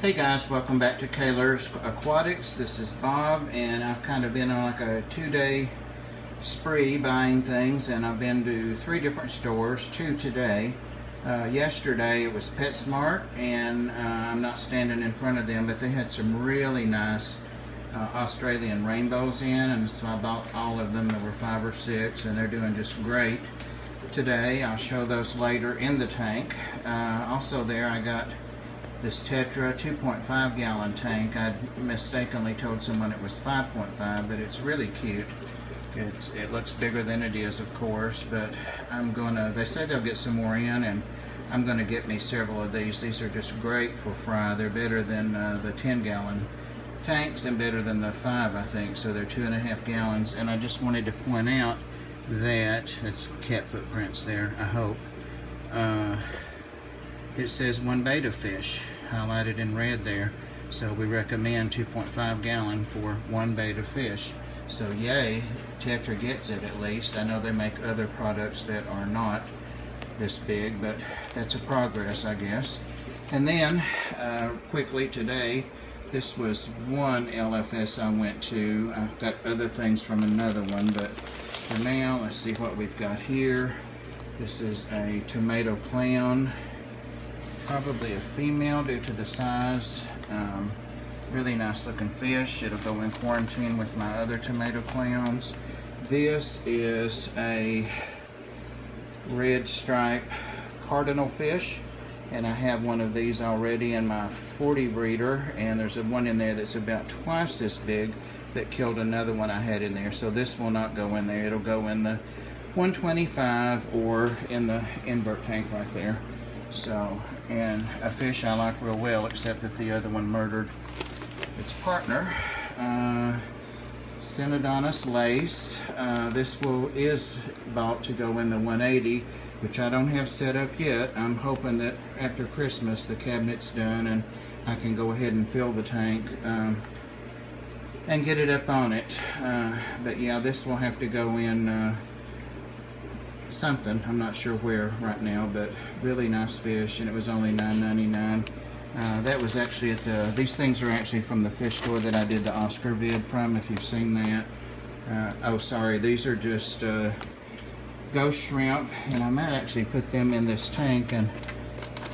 Hey guys, welcome back to Kaler's Aquatics. This is Bob, and I've kind of been on like a 2-day spree buying things, and I've been to 3 different stores, 2 today. Yesterday it was PetSmart, and I'm not standing in front of them, but they had some really nice Australian rainbows in, and so I bought all of them. There were 5 or 6, and they're doing just great today. I'll show those later in the tank. Also there I got this Tetra 2.5 gallon tank. I mistakenly told someone it was 5.5, but it's really cute. It looks bigger than it is, of course, but they say they'll get some more in, and I'm gonna get me several of these. These are just great for fry. They're better than the 10 gallon tanks and better than the 5, I think. So they're 2.5 gallons, and I just wanted to point out that, it's cat footprints there, I hope. It says 1 betta fish highlighted in red there, so we recommend 2.5 gallon for 1 betta fish. So yay, Tetra gets it at least. I know they make other products that are not this big, but that's a progress, I guess. And then quickly today, this was one LFS I went to. I've got other things from another one, but for now, let's see what we've got here. This is a tomato clown. Probably a female due to the size. Really nice looking fish. It'll go in quarantine with my other tomato clowns. This is a red stripe cardinal fish, and I have one of these already in my 40 breeder, and there's one in there that's about twice this big that killed another one I had in there. So this will not go in there. It'll go in the 125 or in the invert tank right there. So, and a fish I like real well, except that the other one murdered its partner. Synodontis lace. This is bought to go in the 180, which I don't have set up yet. I'm hoping that after Christmas the cabinet's done and I can go ahead and fill the tank and get it up on it. But yeah, this will have to go in something, I'm not sure where right now, but really nice fish, and it was only $9.99. That was actually at these things are actually from the fish store that I did the Oscar vid from, if you've seen that. Oh sorry, these are just ghost shrimp, and I might actually put them in this tank and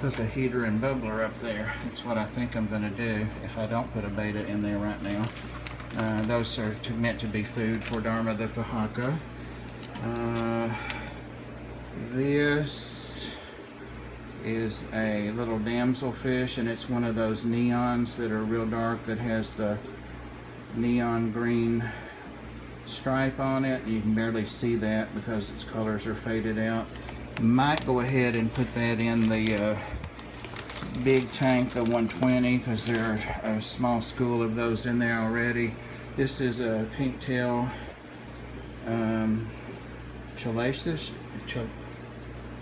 put the heater and bubbler up there. That's what I think I'm going to do if I don't put a betta in there right now. Those are meant to be food for Dharma the Fahaka. This is a little damselfish, and it's one of those neons that are real dark that has the neon green stripe on it. You can barely see that because its colors are faded out. Might go ahead and put that in the big tank, the 120, because there are a small school of those in there already. This is a pink tail chalasis.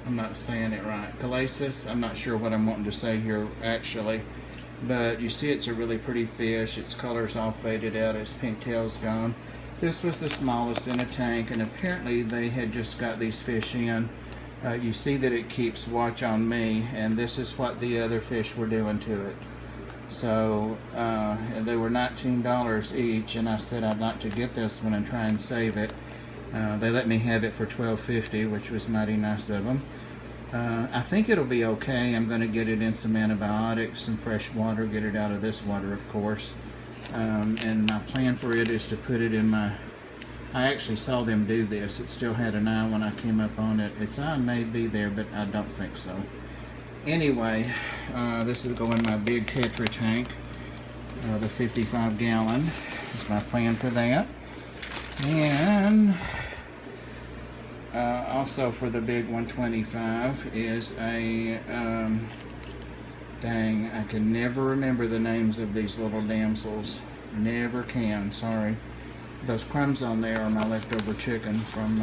I'm not saying it right. Calasis. I'm not sure what I'm wanting to say here actually, but you see it's a really pretty fish. Its color's all faded out. Its pink tail's gone. This was the smallest in a tank, and apparently they had just got these fish in. You see that it keeps watch on me, and this is what the other fish were doing to it. So they were $19 each, and I said I'd like to get this one and try and save it. They let me have it for $12.50, which was mighty nice of them. I think it'll be okay. I'm going to get it in some antibiotics, some fresh water, get it out of this water, of course. And my plan for it is to put it in my... I actually saw them do this. It still had an eye when I came up on it. Its eye may be there, but I don't think so. Anyway, this will go in my big Tetra tank, the 55 gallon. That's my plan for that. And also for the big 125 is a, dang, I can never remember the names of these little damsels. Never can, sorry. Those crumbs on there are my leftover chicken from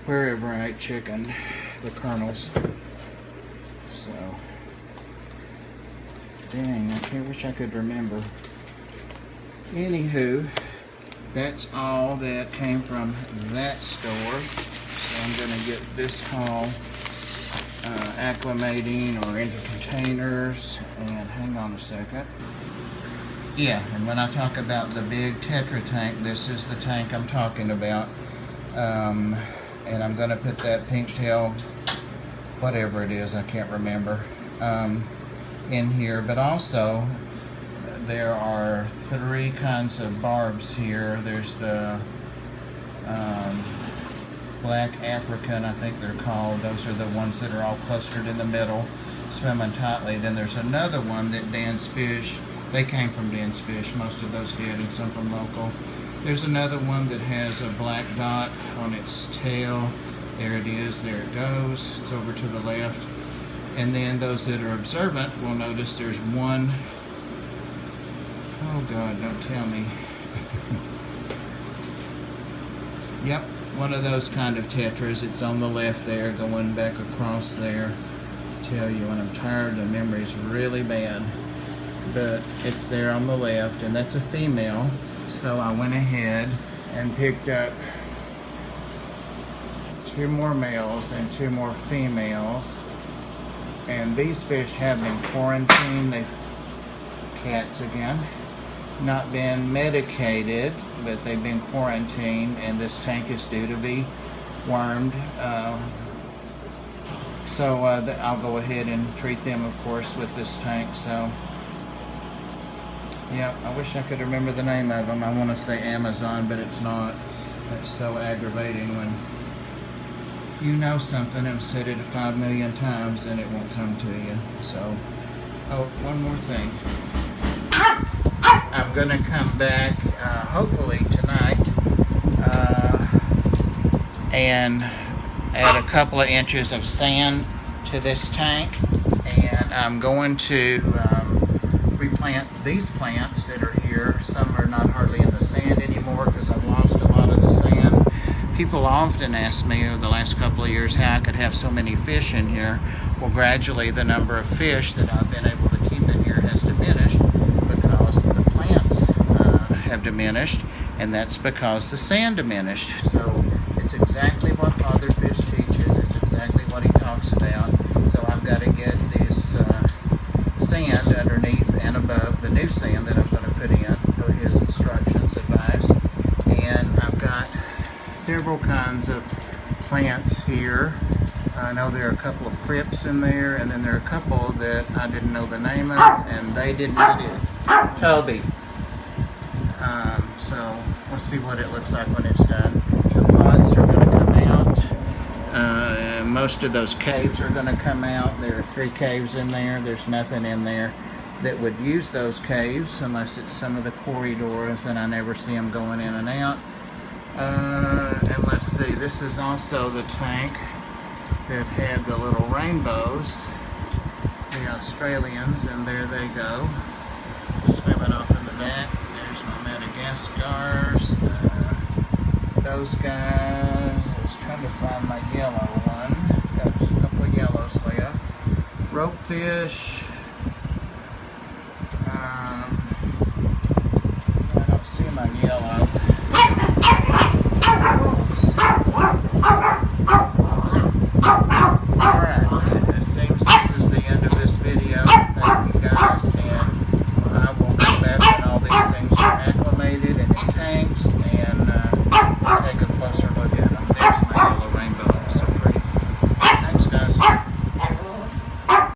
wherever I ate chicken, the kernels. So, dang, I wish I could remember. Anywho, that's all that came from that store. So I'm going to get this haul acclimating or into containers, and hang on a second. Yeah, and when I talk about the big Tetra tank, this is the tank I'm talking about. And I'm going to put that pink tail, whatever it is, I can't remember, in here. But also, there are 3 kinds of barbs here. There's the Black African, I think they're called. Those are the ones that are all clustered in the middle, swimming tightly. Then there's another one that Dan's Fish, they came from Dan's Fish, most of those did, and some from local. There's another one that has a black dot on its tail. There it is, there it goes. It's over to the left. And then those that are observant will notice there's one, oh God, don't tell me. Yep, one of those kind of tetras. It's on the left there, going back across there. I tell you, when I'm tired, the memory's really bad. But it's there on the left, and that's a female. So I went ahead and picked up 2 more males and 2 more females. And these fish have been quarantined. They've, cats again, not been medicated, but they've been quarantined, and this tank is due to be wormed. So I'll go ahead and treat them, of course, with this tank. So yeah, I wish I could remember the name of them. I want to say Amazon, but it's not. That's so aggravating when you know something and said it 5 million times and it won't come to you. So, oh, one more thing. I'm going to come back, hopefully tonight, and add a couple of inches of sand to this tank, and I'm going to replant these plants that are here. Some are not hardly in the sand anymore because I've lost a lot of the sand. People often ask me over the last couple of years how I could have so many fish in here. Well, gradually the number of fish that I've been able to keep in here has diminished because the plants have diminished, and that's because the sand diminished. So it's exactly what Father Fish teaches. It's exactly what he talks about. So I've got to get this sand underneath and above the new sand that I'm going to put in per his instructions, advice. And I've got several kinds of plants here. I know there are a couple of crypts in there, and then there are a couple that I didn't know the name of, and they didn't either. Toby. So let's see what it looks like when it's done. The pods are going to come out. Most of those caves are going to come out. There are 3 caves in there. There's nothing in there that would use those caves unless it's some of the corridors, and I never see them going in and out. And let's see, this is also the tank that had the little rainbows, the Australians, and there they go, swimming off in the back. There's my Madagascars, those guys. I was trying to find my yellow one. Got a couple of yellows left. Ropefish. I don't see my yellow.